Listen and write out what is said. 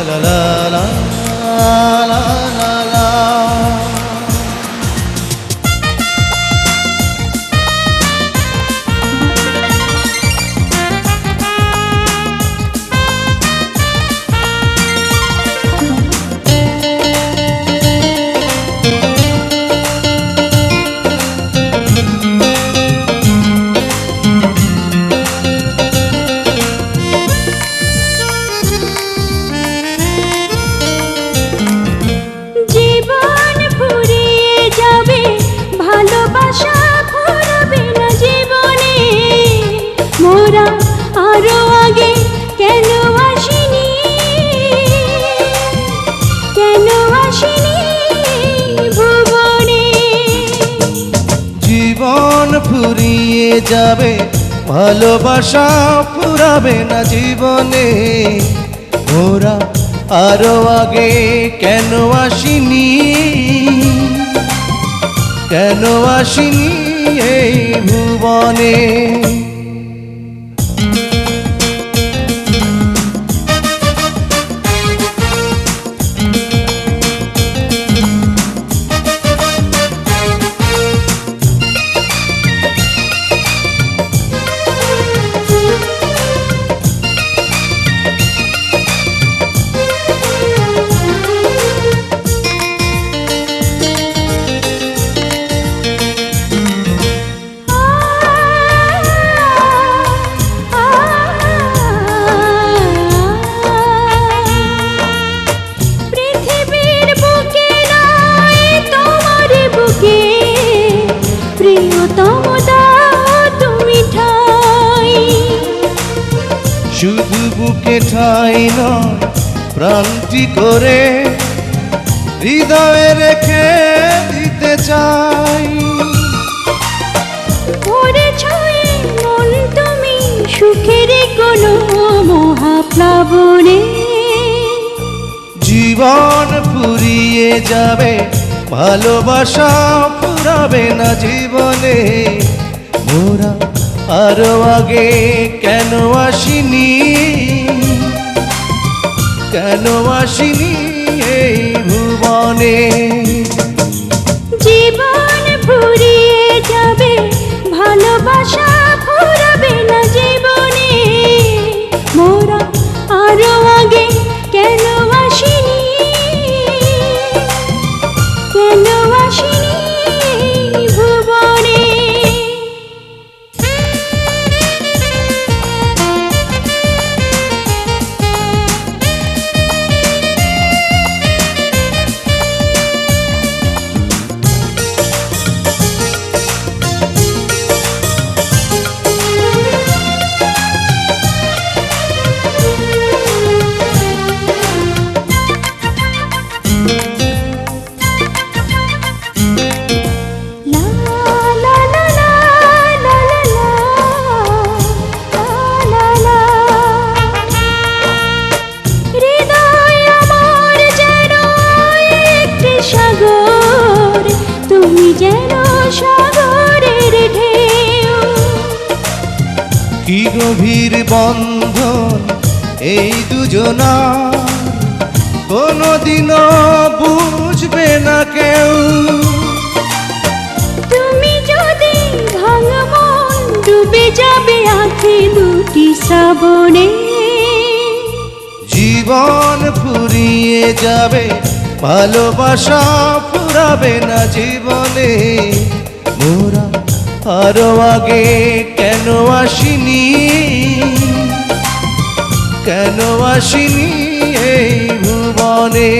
লা লা লা লা লা লা। আরো আগে কেন আসিনি, কেন আসিনি ভুবনে? জীবন ফুরিয়ে যাবে, ভালোবাসা ফুরাবে না জীবনে। মোরা আরো আগে কেন আসিনি, কেন আসিনি এই ভুবনে? শুধু বুকে ঠাই নয়, প্রাণটি করে হৃদয়ে রেখে দিতে চাই। ওরে ছয়ে মন তুমি সুখের কোনো মহাপ্লাবনে। জীবন ফুরিয়ে যাবে, ভালোবাসা ফুরাবে না জীবনে। মোরা আরো আগে কেন আসিনি, কেন আসিনি এই ভুবনে? জীবন ফুরিয়ে যাবে, ভালোবাসা ফুরাবে না জীবনে। মোরা আরো আগে কেন আসিনি, কেন আসিনি ভুবনে? কি গভীর বন্ধন এই দুজনার, কোনদিনও বুঝবে না কেউ। তুমি যদি ভাঙা মন ডুবে যাবে আঁখি দুটি শ্রাবণে। জীবন ফুরিয়ে যাবে, ভালোবাসা ফুরাবে না জীবনে। মোরা আরো আগে কেন আসিনি, কেন আসিনি এই ভুবনে?